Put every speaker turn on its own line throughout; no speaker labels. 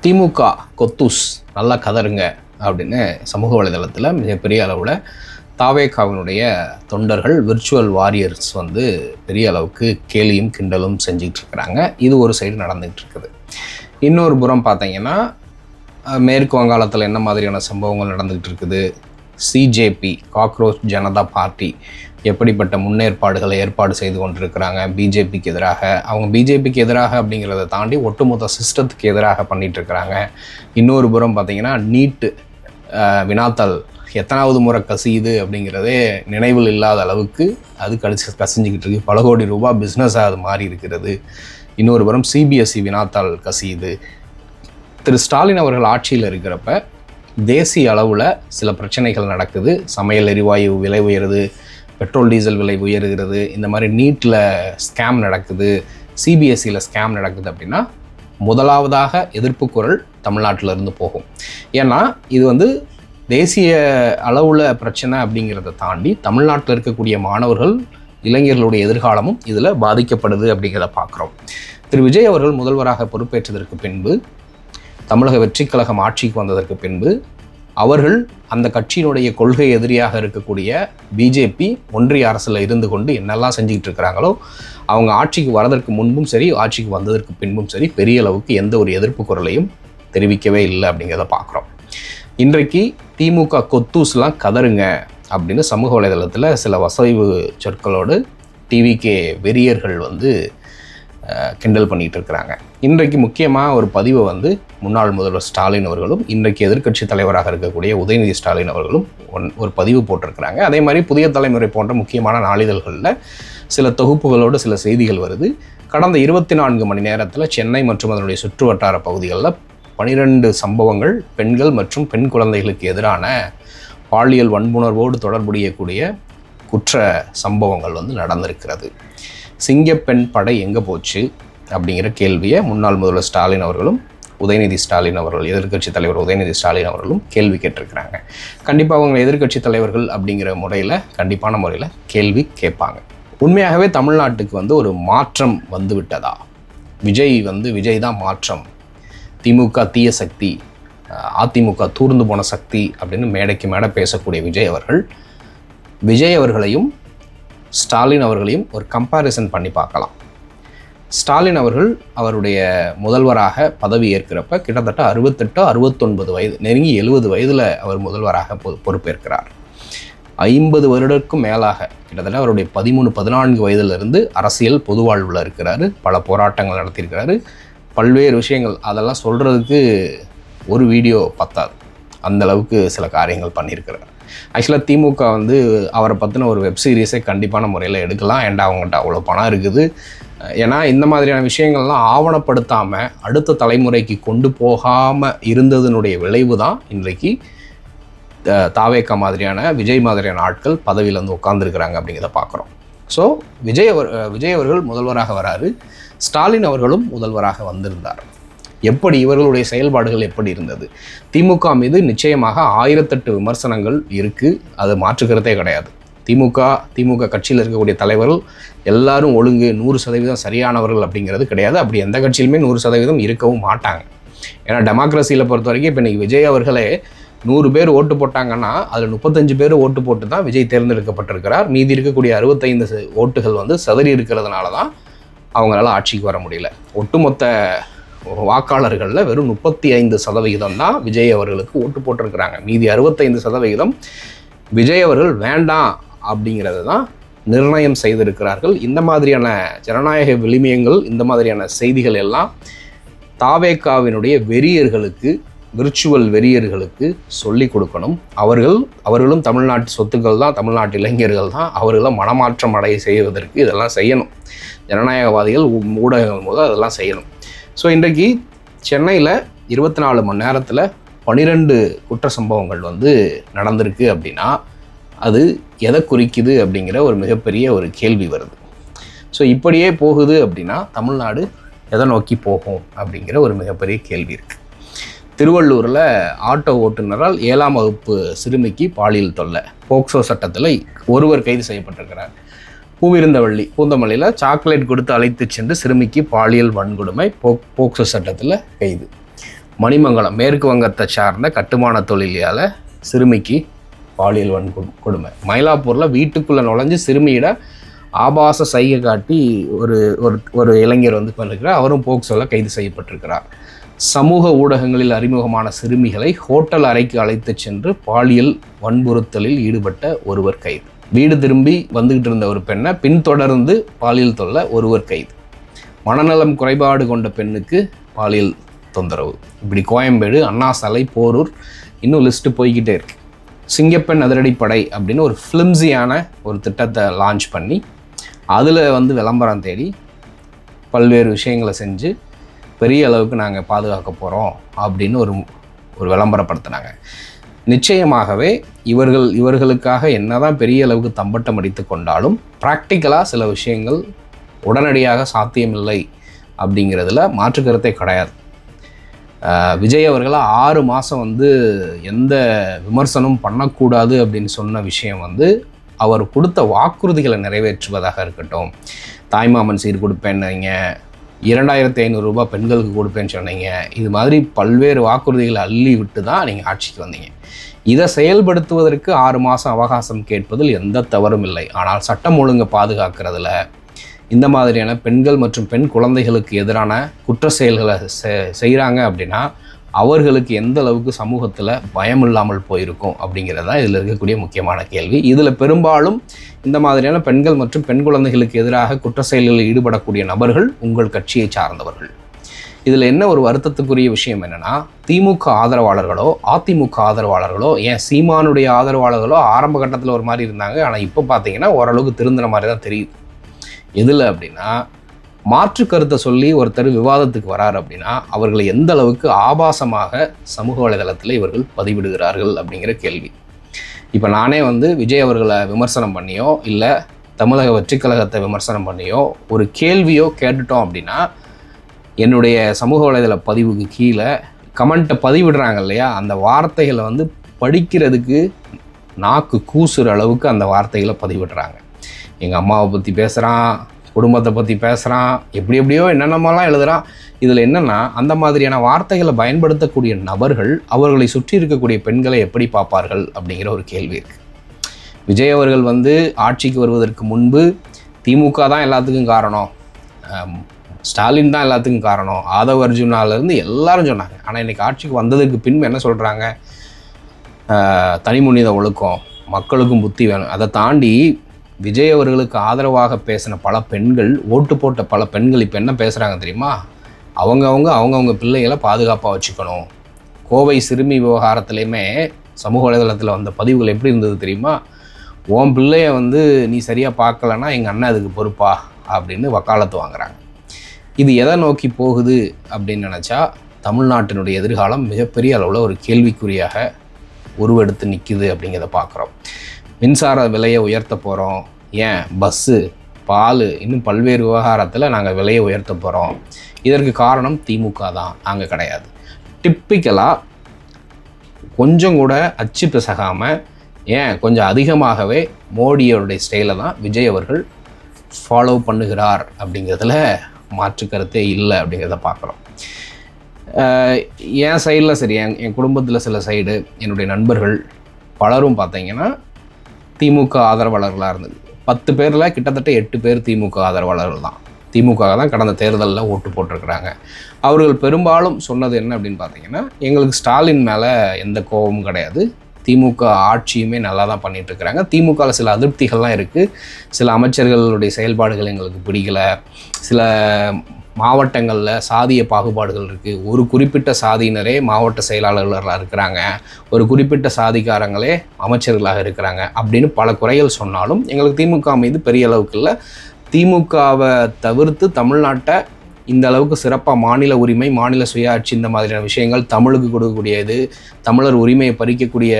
திமுக கொத்தூஸ் நல்லா கதருங்க அப்படின்னு சமூக வலைதளத்தில் மிகப்பெரிய அளவில் தாவேகாவினுடைய தொண்டர்கள் விர்ச்சுவல் வாரியர்ஸ் வந்து பெரிய அளவுக்கு கேலியும் கிண்டலும் செஞ்சிகிட்டு இருக்கிறாங்க. இது ஒரு சைடு நடந்துகிட்டு இருக்குது. இன்னொரு புறம் பார்த்தீங்கன்னா மேற்கு வங்காளத்தில் என்ன மாதிரியான சம்பவங்கள் நடந்துகிட்டு இருக்குது, சிஜேபி காக்ரோச் ஜனதா பார்ட்டி எப்படிப்பட்ட முன்னேற்பாடுகளை ஏற்பாடு செய்து கொண்டிருக்கிறாங்க பிஜேபிக்கு எதிராக. அவங்க பிஜேபிக்கு எதிராக அப்படிங்கிறத தாண்டி ஒட்டுமொத்த சிஸ்டத்துக்கு எதிராக பண்ணிகிட்ருக்கிறாங்க. இன்னொரு புறம் பார்த்திங்கன்னா நீட்டு வினாத்தாள் எத்தனாவது முறை கசியுது அப்படிங்கிறதே நினைவில் இல்லாத அளவுக்கு அது கசிஞ்சிக்கிட்டு இருக்குது. பல கோடி ரூபாய் பிஸ்னஸாக அது மாறி இருக்கிறது. இன்னொரு புறம் சிபிஎஸ்சி வினாத்தாள் கசியுது. திரு ஸ்டாலின் அவர்கள் ஆட்சியில் இருக்கிறப்ப தேசிய அளவில் சில பிரச்சனைகள் நடக்குது. சமையல் எரிவாயு விலை உயருது, பெட்ரோல் டீசல் விலை உயர்கிறது, இந்த மாதிரி நீட்டில் ஸ்கேம் நடக்குது, சிபிஎஸ்சியில் ஸ்கேம் நடக்குது அப்படின்னா முதலாவதாக எதிர்ப்பு குரல் தமிழ்நாட்டிலேருந்து போகும். ஏன்னா இது வந்து தேசிய அளவில் பிரச்சனை அப்படிங்கிறத தாண்டி தமிழ்நாட்டில் இருக்கக்கூடிய மாணவர்கள் இளைஞர்களுடைய எதிர்காலமும் இதில் பாதிக்கப்படுது அப்படிங்கிறத பார்க்குறோம். திரு விஜய் அவர்கள் முதல்வராக பொறுப்பேற்றதற்கு பின்பு, தமிழக வெற்றி கழகம் ஆட்சிக்கு வந்ததற்கு பின்பு அவர்கள் அந்த கட்சியினுடைய கொள்கை எதிரியாக இருக்கக்கூடிய பிஜேபி ஒன்றிய அரசில் இருந்து கொண்டு என்னெல்லாம் செஞ்சுக்கிட்டு இருக்கிறாங்களோ அவங்க ஆட்சிக்கு வரதற்கு முன்பும் சரி ஆட்சிக்கு வந்ததற்கு பின்பும் சரி பெரிய அளவுக்கு எந்த ஒரு எதிர்ப்பு குரலையும் தெரிவிக்கவே இல்லை அப்படிங்கிறத பார்க்குறோம். இன்றைக்கு திமுக கொத்தூஸ்லாம் கதருங்க அப்படின்னு சமூக வலைதளத்தில் சில வசைவு சொற்களோடு டிவிகே வெறியர்கள் வந்து கிண்டல் பண்ணிகிட்டு இருக்கிறாங்க. இன்றைக்கு முக்கியமாக ஒரு பதிவை வந்து முன்னாள் முதல்வர் ஸ்டாலின் அவர்களும் இன்றைக்கு எதிர்க்கட்சி தலைவராக இருக்கக்கூடிய உதயநிதி ஸ்டாலின் அவர்களும் ஒரு பதிவு போட்டிருக்கிறாங்க. அதே மாதிரி புதிய தலைமுறை போன்ற முக்கியமான நாளிதழ்களில் சில தொகுப்புகளோடு சில செய்திகள் வருது. கடந்த 24 மணி நேரத்தில் சென்னை மற்றும் அதனுடைய சுற்று வட்டார பகுதிகளில் 12 சம்பவங்கள் பெண்கள் மற்றும் பெண் குழந்தைகளுக்கு எதிரான பாலியல் வன்புணர்வோடு தொடர்புடையக்கூடிய குற்ற சம்பவங்கள் வந்து நடந்திருக்கிறது. சிங்கப்பெண் படை எங்கே போச்சு அப்படிங்கிற கேள்வியை முன்னாள் முதல்வர் ஸ்டாலின் அவர்களும் உதயநிதி ஸ்டாலின் அவர்கள் எதிர்க்கட்சி தலைவர் உதயநிதி ஸ்டாலின் அவர்களும் கேள்வி கேட்டிருக்கிறாங்க. கண்டிப்பாக அவங்க எதிர்க்கட்சி தலைவர்கள் அப்படிங்கிற முறையில் கண்டிப்பான முறையில் கேள்வி கேட்பாங்க. உண்மையாகவே தமிழ்நாட்டுக்கு வந்து ஒரு மாற்றம் வந்து விட்டதா? விஜய் தான் மாற்றம், திமுக தீய சக்தி, அதிமுக தூர்ந்து போன சக்தி அப்படின்னு மேடைக்கு மேடை பேசக்கூடிய விஜய் அவர்களையும் ஸ்டாலின் அவர்களையும் ஒரு கம்பேரிசன் பண்ணி பார்க்கலாம். ஸ்டாலின் அவர்கள் அவருடைய முதல்வராக பதவி ஏற்கிறப்ப கிட்டத்தட்ட 68-69 வயது, நெருங்கி 70 வயதில் அவர் முதல்வராக பொறுப்பேற்கிறார். 50 வருடத்துக்கும் மேலாக கிட்டத்தட்ட அவருடைய 13-14 வயதிலிருந்து அரசியல் பொது வாழ்வில் இருக்கிறாரு. பல போராட்டங்கள் நடத்தியிருக்கிறாரு. பல்வேறு விஷயங்கள் அதெல்லாம் சொல்கிறதுக்கு ஒரு வீடியோ பத்தாது, அந்தளவுக்கு சில காரியங்கள் பண்ணியிருக்கிறார். ஆக்சுவலாக திமுக வந்து அவரை பற்றின ஒரு வெப் சீரிஸை கண்டிப்பான முறையில் எடுக்கலாம். ஏன்டா அவங்ககிட்ட அவ்வளோ பணம் இருக்குது. ஏன்னா இந்த மாதிரியான விஷயங்கள்லாம் ஆவணப்படுத்தாமல் அடுத்த தலைமுறைக்கு கொண்டு போகாமல் இருந்ததனுடைய விளைவு தான் இன்றைக்கு தாவேகா மாதிரியான விஜய் மாதிரியான ஆட்கள் பதவியில் வந்து உட்கார்ந்துருக்கிறாங்க அப்படிங்கிறத பார்க்குறோம். ஸோ விஜய் அவர்கள் முதல்வராக வராரு, ஸ்டாலின் அவர்களும் முதல்வராக வந்திருந்தார். எப்படி இவர்களுடைய செயல்பாடுகள் எப்படி இருந்தது? திமுக மீது நிச்சயமாக 1008 விமர்சனங்கள் இருக்குது, அது மாற்றுக்கிறதே கிடையாது. திமுக கட்சியில் இருக்கக்கூடிய தலைவர்கள் எல்லாரும் ஒழுங்கு 100% சரியானவர்கள் அப்படிங்கிறது கிடையாது. அப்படி எந்த கட்சியிலுமே 100% இருக்கவும் மாட்டாங்க. ஏன்னா டெமோக்ரஸியில் பொறுத்த வரைக்கும் இப்போ இன்றைக்கி விஜய் அவர்களே 100 பேர் ஓட்டு போட்டாங்கன்னா அதில் 35 பேர் ஓட்டு போட்டு தான் விஜய் தேர்ந்தெடுக்கப்பட்டிருக்கிறார். மீதி இருக்கக்கூடிய 65 ஓட்டுகள் வந்து சதறி இருக்கிறதுனால தான் அவங்களால ஆட்சிக்கு வர முடியல. ஒட்டுமொத்த வாக்காளர்களில் வெறும் 35% தான் விஜய் அவர்களுக்கு ஓட்டு போட்டிருக்கிறாங்க. மீதி 65% விஜய் அவர்கள் வேண்டாம் அப்படிங்கிறது தான் நிர்ணயம் செய்திருக்கிறார்கள். இந்த மாதிரியான ஜனநாயக விளிமியங்கள், இந்த மாதிரியான செய்திகள் எல்லாம் தாவேகாவினுடைய வெறியர்களுக்கு, விர்ச்சுவல் வெறியர்களுக்கு சொல்லிக் கொடுக்கணும். அவர்களும் தமிழ்நாட்டு சொத்துக்கள் தான், தமிழ்நாட்டு இளைஞர்கள் தான். அவர்களை மனமாற்றம் அடைய செய்வதற்கு இதெல்லாம் செய்யணும். ஜனநாயகவாதிகள் ஊடகங்கள் போது அதெல்லாம் செய்யணும். ஸோ இன்றைக்கு சென்னையில் 24 மணி நேரத்தில் 12 குற்ற சம்பவங்கள் வந்து நடந்திருக்கு அப்படின்னா அது எதை குறிக்குது அப்படிங்கிற ஒரு மிகப்பெரிய ஒரு கேள்வி வருது. ஸோ இப்படியே போகுது அப்படின்னா தமிழ்நாடு எதை நோக்கி போகும் அப்படிங்கிற ஒரு மிகப்பெரிய கேள்வி இருக்குது. திருவள்ளூரில் ஆட்டோ ஓட்டுநரால் 7ஆம் வகுப்பு சிறுமிக்கு பாலியல் தொல்லை, போக்சோ சட்டத்தில் ஒருவர் கைது செய்யப்பட்டிருக்கிறார். பூந்தமல்லியில் சாக்லேட் கொடுத்து அழைத்து சென்று சிறுமிக்கு பாலியல் வன்கொடுமை, போக்சோ சட்டத்தில் கைது. மணிமங்கலம் மேற்கு வங்கத்தை சார்ந்த கட்டுமான தொழிலால் சிறுமிக்கு பாலியல் கொடுமை. மயிலாப்பூரில் வீட்டுக்குள்ளே நுழைஞ்சு சிறுமியிட ஆபாச சைகை காட்டி ஒரு இளைஞர் வந்து பண்ணிருக்கிறார். அவரும் போக்சோவில் கைது செய்யப்பட்டிருக்கிறார். சமூக ஊடகங்களில் அறிமுகமான சிறுமிகளை ஹோட்டல் அறைக்கு அழைத்து சென்று பாலியல் வன்புறுத்தலில் ஈடுபட்ட ஒருவர் கைது. வீடு திரும்பி வந்துகிட்டு இருந்த ஒரு பெண்ணை பின்தொடர்ந்து பாலியல் தொல்ல ஒருவர் கைது. மனநலம் குறைபாடு கொண்ட பெண்ணுக்கு பாலியல் தொந்தரவு. இப்படி கோயம்பேடு, அண்ணா சாலை, போரூர், இன்னும் லிஸ்ட்டு போய்கிட்டே இருக்கு. சிங்கப்பெண் அதிரடிப்படை அப்படின்னு ஒரு ஃபிலிம்ஸியான ஒரு திட்டத்தை லான்ச் பண்ணி அதில் வந்து விளம்பரம் தேடி பல்வேறு விஷயங்களை செஞ்சு பெரிய அளவுக்கு நாங்கள் பாதுகாக்க போகிறோம் அப்படின்னு ஒரு விளம்பரப்படுத்தினாங்க. நிச்சயமாகவே இவர்களுக்காக என்னதான் பெரிய அளவுக்கு தம்பட்டம் அடித்து கொண்டாலும் ப்ராக்டிக்கலாக சில விஷயங்கள் உடனடியாக சாத்தியமில்லை அப்படிங்கிறதுல மாற்றுக்கருத்தே கிடையாது. விஜய் அவர்களை 6 மாதம் வந்து எந்த விமர்சனமும் பண்ணக்கூடாது அப்படின்னு சொன்ன விஷயம் வந்து அவர் கொடுத்த வாக்குறுதிகளை நிறைவேற்றுவதாக இருக்கட்டும். தாய்மாமன் சீர் கொடுப்பேன்னீங்க, 2500 ரூபாய் பெண்களுக்கு கொடுப்பேன்னு சொன்னீங்க. இது மாதிரி பல்வேறு வாக்குறுதிகளை அள்ளி விட்டு தான் நீங்கள் ஆட்சிக்கு வந்தீங்க. இதை செயல்படுத்துவதற்கு 6 மாதம் அவகாசம் கேட்பதில் எந்த தவறும் இல்லை. ஆனால் சட்டம் ஒழுங்கை பாதுகாக்கிறதுல இந்த மாதிரியான பெண்கள் மற்றும் பெண் குழந்தைகளுக்கு எதிரான குற்ற செயல்களை செய்கிறாங்க அப்படின்னா அவர்களுக்கு எந்த அளவுக்கு சமூகத்தில் பயம் இல்லாமல் போயிருக்கும் அப்படிங்கிறது தான் இதில் இருக்கக்கூடிய முக்கியமான கேள்வி. இதில் பெரும்பாலும் இந்த மாதிரியான பெண்கள் மற்றும் பெண் குழந்தைகளுக்கு எதிராக குற்ற செயல்களில் ஈடுபடக்கூடிய நபர்கள் உங்கள் கட்சியை சார்ந்தவர்கள். இதில் என்ன ஒரு வருத்தத்துக்குரிய விஷயம் என்னென்னா, திமுக ஆதரவாளர்களோ அதிமுக ஆதரவாளர்களோ, ஏன் சீமானுடைய ஆதரவாளர்களோ ஆரம்ப கட்டத்தில் ஒரு மாதிரி இருந்தாங்க. ஆனால் இப்போ பார்த்தீங்கன்னா ஓரளவுக்கு திருந்தின மாதிரி தான் தெரியுது. எதில் அப்படின்னா, மாற்று கருத்தை சொல்லி ஒருத்தர் விவாதத்துக்கு வராரு அப்படின்னா அவர்களை எந்த அளவுக்கு ஆபாசமாக சமூக வலைதளத்தில் இவர்கள் பதிவிடுகிறார்கள் அப்படிங்கிற கேள்வி. இப்போ நானே வந்து விஜய் அவர்களை விமர்சனம் பண்ணியோ இல்லை தமிழக வெற்றிக் கழகத்தை விமர்சனம் பண்ணியோ ஒரு கேள்வியோ கேட்டுட்டோம் அப்படின்னா என்னுடைய சமூக வலைதள பதிவுக்கு கீழே கமெண்ட்டை பதிவிடுறாங்க இல்லையா, அந்த வார்த்தைகளை வந்து படிக்கிறதுக்கு நாக்கு கூசுற அளவுக்கு அந்த வார்த்தைகளை பதிவிடுறாங்க. எங்கள் அம்மாவை பற்றி பேசுகிறான், குடும்பத்தை பற்றி பேசுகிறான், எப்படியோ என்னென்னமெல்லாம் எழுதுகிறான். இதில் என்னென்னா, அந்த மாதிரியான வார்த்தைகளை பயன்படுத்தக்கூடிய நபர்கள் அவர்களை சுற்றி இருக்கக்கூடிய பெண்களை எப்படி பார்ப்பார்கள் அப்படிங்கிற ஒரு கேள்வி இருக்குது. விஜய் அவர்கள் வந்து ஆட்சிக்கு வருவதற்கு முன்பு திமுக தான் எல்லாத்துக்கும் காரணம், ஸ்டாலின் தான் எல்லாத்துக்கும் காரணம், ஆதவ் அர்ஜுனாலேருந்து எல்லாரும் சொன்னாங்க. ஆனால் இன்றைக்கி ஆட்சிக்கு வந்ததுக்கு பின்பு என்ன சொல்கிறாங்க, தனிமனித ஒழுக்கம், மக்களுக்கும் புத்தி வேணும். அதை தாண்டி விஜய் அவர்களுக்கு ஆதரவாக பேசின பல பெண்கள், ஓட்டு போட்ட பல பெண்கள் இப்போ என்ன பேசுகிறாங்க தெரியுமா, அவங்கவுங்க பிள்ளைகளை பாதுகாப்பாக வச்சுக்கணும். கோவை சிறுமி விவகாரத்துலேயுமே சமூக வலைதளத்தில் வந்த பதிவுகள் எப்படி இருந்தது தெரியுமா, உன் பிள்ளைய வந்து நீ சரியாக பார்க்கலன்னா எங்கள் அண்ணன் அதுக்கு பொறுப்பா அப்படின்னு வக்காலத்து வாங்குறாங்க. இது எதை நோக்கி போகுது அப்படின்னு நினச்சா, தமிழ்நாட்டினுடைய எதிர்காலம் மிகப்பெரிய அளவில் ஒரு கேள்விக்குறியாக உருவெடுத்து நிற்குது அப்படிங்கிறத பார்க்குறோம். மின்சார விலையை உயர்த்த போகிறோம், ஏன் பஸ்ஸு, பால், இன்னும் பல்வேறு விவகாரத்தில் நாங்கள் விலையை உயர்த்த போகிறோம். இதற்கு காரணம் திமுக தான், நாங்கள் கிடையாது. டிப்பிக்கலாக கொஞ்சம் கூட அச்சு பிசகாமல், ஏன் கொஞ்சம் அதிகமாகவே மோடியோடைய ஸ்டைலை தான் விஜய் அவர்கள் ஃபாலோ பண்ணுகிறார் அப்படிங்கிறதுல மாற்று கருத்தே இல்லை அப்படிங்கிறத பார்க்குறோம். என் சைடில் சரி, என் குடும்பத்தில் சில சைடு என்னுடைய நண்பர்கள் பலரும் பார்த்தீங்கன்னா திமுக ஆதரவாளர்களாக இருந்தது. 10 பேரில் கிட்டத்தட்ட 8 பேர் திமுக ஆதரவாளர்கள் தான். திமுக தான் கடந்த தேர்தலில் ஓட்டு போட்டிருக்கிறாங்க. அவர்கள் பெரும்பாலும் சொன்னது என்ன அப்படின்னு பார்த்தீங்கன்னா, எங்களுக்கு ஸ்டாலின் மேலே எந்த கோபமும் கிடையாது, திமுக ஆட்சியுமே நல்லா தான் பண்ணிகிட்ருக்கிறாங்க, திமுகவில் சில அதிருப்திகள்லாம் இருக்குது, சில அமைச்சர்களுடைய செயல்பாடுகள் எங்களுக்கு பிடிக்கலை, சில மாவட்டங்களில் சாதிய பாகுபாடுகள் இருக்குது, ஒரு குறிப்பிட்ட சாதியினரே மாவட்ட செயலாளர்களாக இருக்கிறாங்க, ஒரு குறிப்பிட்ட சாதிக்காரங்களே அமைச்சர்களாக இருக்கிறாங்க அப்படின்னு பல குறைகள் சொன்னாலும் எங்களுக்கு திமுக மீது பெரிய அளவுக்கு இல்லை. திமுகவை தவிர்த்து தமிழ்நாட்டை இந்த அளவுக்கு சிறப்பாக மாநில உரிமை, மாநில சுயாட்சி, இந்த மாதிரியான விஷயங்கள் தமிழுக்கு கொடுக்கக்கூடியது, தமிழர் உரிமையை பறிக்கக்கூடிய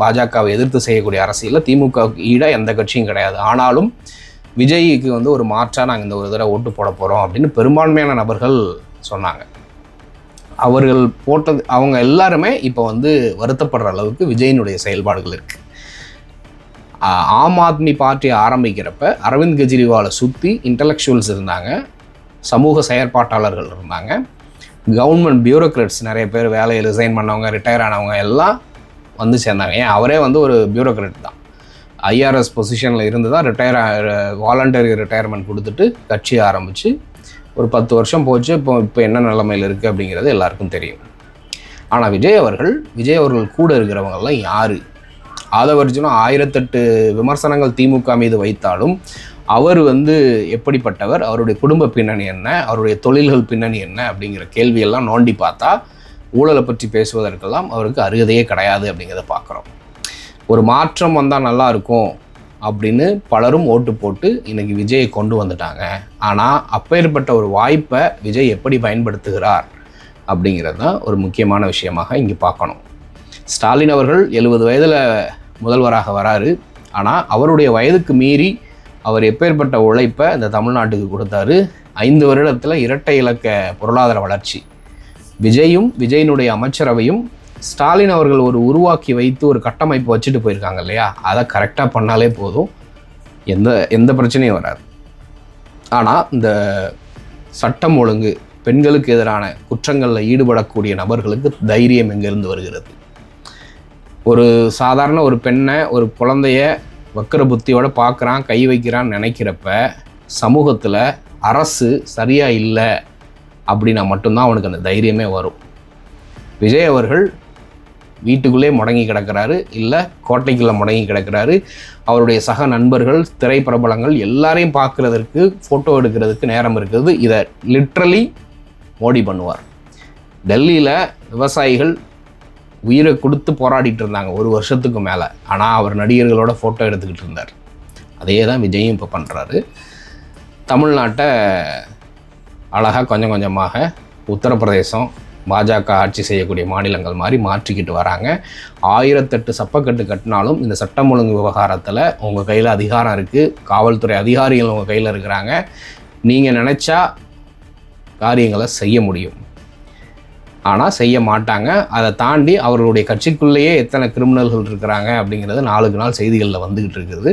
பாஜகவை எதிர்த்து செய்யக்கூடிய அரசியலில் திமுக ஈட எந்த கட்சியும் கிடையாது. ஆனாலும் விஜய்க்கு வந்து ஒரு மாற்றாக நாங்கள் இந்த ஒரு தடவை ஓட்டு போட போகிறோம் அப்படின்னு பெரும்பான்மையான நபர்கள் சொன்னாங்க. அவர்கள் போட்டது, அவங்க எல்லாருமே இப்போ வந்து வருத்தப்படுற அளவுக்கு விஜயினுடைய செயல்பாடுகள் இருக்குது. ஆம் ஆத்மி பார்ட்டி ஆரம்பிக்கிறப்ப அரவிந்த் கெஜ்ரிவாலை சுற்றி இன்டலெக்சுவல்ஸ் இருந்தாங்க, சமூக செயற்பாட்டாளர்கள் இருந்தாங்க. கவர்மெண்ட் பியூரோக்ராட்ஸ் நிறைய பேர் வேலையை ரிசைன் பண்ணவங்க, ரிட்டையர் ஆனவங்க எல்லாம் வந்து சேர்ந்தாங்க. ஏன் அவரே வந்து ஒரு பியூரோக்ராட் தான். ஐஆர்எஸ் பொசிஷனில் இருந்து தான் வாலண்டரி ரிட்டையர்மெண்ட் கொடுத்துட்டு கட்சி ஆரம்பித்து ஒரு 10 வருஷம் போச்சு. இப்போ என்ன நிலைமையில் இருக்குது அப்படிங்கிறது எல்லாருக்கும் தெரியும். ஆனால் விஜய் அவர்கள் கூட இருக்கிறவங்கெல்லாம் யார்? ஆதவர்ஜுனும் 1008 விமர்சனங்கள் திமுக மீது வைத்தாலும் அவர் வந்து எப்படிப்பட்டவர், அவருடைய குடும்ப பின்னணி என்ன, அவருடைய தொழில்கள் பின்னணி என்ன அப்படிங்கிற கேள்வியெல்லாம் நோண்டி பார்த்தா ஊழலை பற்றி பேசுவதற்கெல்லாம் அவருக்கு அருகதையே கிடையாது அப்படிங்கிறத பார்க்குறோம். ஒரு மாற்றம் வந்தால் நல்லா இருக்கும் அப்படின்னு பலரும் ஓட்டு போட்டு இன்றைக்கி விஜயை கொண்டு வந்துட்டாங்க. ஆனால் அப்பேற்பட்ட ஒரு வாய்ப்பை விஜய் எப்படி பயன்படுத்துகிறார் அப்படிங்கிறது தான் ஒரு முக்கியமான விஷயமாக இங்கே பார்க்கணும். ஸ்டாலின் அவர்கள் 70 வயதில் முதல்வராக வராரு. ஆனால் அவருடைய வயதுக்கு மீறி அவர் எப்பேற்பட்ட உழைப்பை இந்த தமிழ்நாட்டுக்கு கொடுத்தாரு. 5 வருடத்தில் இரட்டை இலக்க பொருளாதார வளர்ச்சி. விஜயினுடைய அமைச்சரவையும் ஸ்டாலின் அவர்கள் உருவாக்கி வைத்து ஒரு கட்டமைப்பு வச்சுட்டு போயிருக்காங்க இல்லையா, அதை கரெக்டாக பண்ணாலே போதும், எந்த பிரச்சனையும் வராது. ஆனால் இந்த சட்டம் ஒழுங்கு, பெண்களுக்கு எதிரான குற்றங்களில் ஈடுபடக்கூடிய நபர்களுக்கு தைரியம் எங்கேருந்து வருகிறது? ஒரு சாதாரண ஒரு பெண்ணை, ஒரு குழந்தைய வக்கர புத்தியோடு பார்க்குறான், கை வைக்கிறான்னு நினைக்கிறப்ப சமூகத்தில் அரசு சரியாக இல்லை அப்படின்னா மட்டும்தான் அவனுக்கு அந்த தைரியமே வரும். விஜய் அவர்கள் வீட்டுக்குள்ளே முடங்கி கிடக்கிறாரு, இல்லை கோட்டைக்குள்ளே முடங்கி கிடக்கிறாரு. அவருடைய சக நண்பர்கள், திரைப்பிரபலங்கள் எல்லாரையும் பார்க்குறதுக்கு, ஃபோட்டோ எடுக்கிறதுக்கு நேரம் இருக்குது. இதை லிட்ரலி மோடி பண்ணுவார். டெல்லியில் விவசாயிகள் உயிரை கொடுத்து போராடிட்டு இருந்தாங்க 1 வருஷத்துக்கு மேலே. ஆனால் அவர் நடிகர்களோட ஃபோட்டோ எடுத்துக்கிட்டு இருந்தார். அதே தான் விஜயும் இப்போ பண்ணுறாரு. தமிழ்நாட்டை அழகாக கொஞ்சம் கொஞ்சமாக உத்தரப்பிரதேசம் பாஜக ஆட்சி செய்யக்கூடிய மாநிலங்கள் மாதிரி மாற்றிக்கிட்டு வராங்க. 1008 சப்பக்கட்டு கட்டினாலும் இந்த சட்டம் ஒழுங்கு விவகாரத்தில் உங்கள் கையில் அதிகாரம் இருக்குது. காவல்துறை அதிகாரிகள் உங்கள் கையில் இருக்கிறாங்க. நீங்கள் நினச்சா காரியங்களை செய்ய முடியும். ஆனால் செய்ய மாட்டாங்க. அதை தாண்டி அவர்களுடைய கட்சிக்குள்ளேயே எத்தனை கிரிமினல்கள் இருக்கிறாங்க அப்படிங்கிறது நாளுக்கு நாள் செய்திகளில் வந்துக்கிட்டு இருக்குது.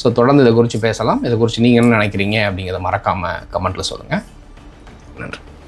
ஸோ தொடர்ந்து இதை குறித்து பேசலாம். இதை குறித்து நீங்கள் என்ன நினைக்கிறீங்க அப்படிங்கிறத மறக்காமல் கமெண்ட்டில் சொல்லுங்கள். நன்றி.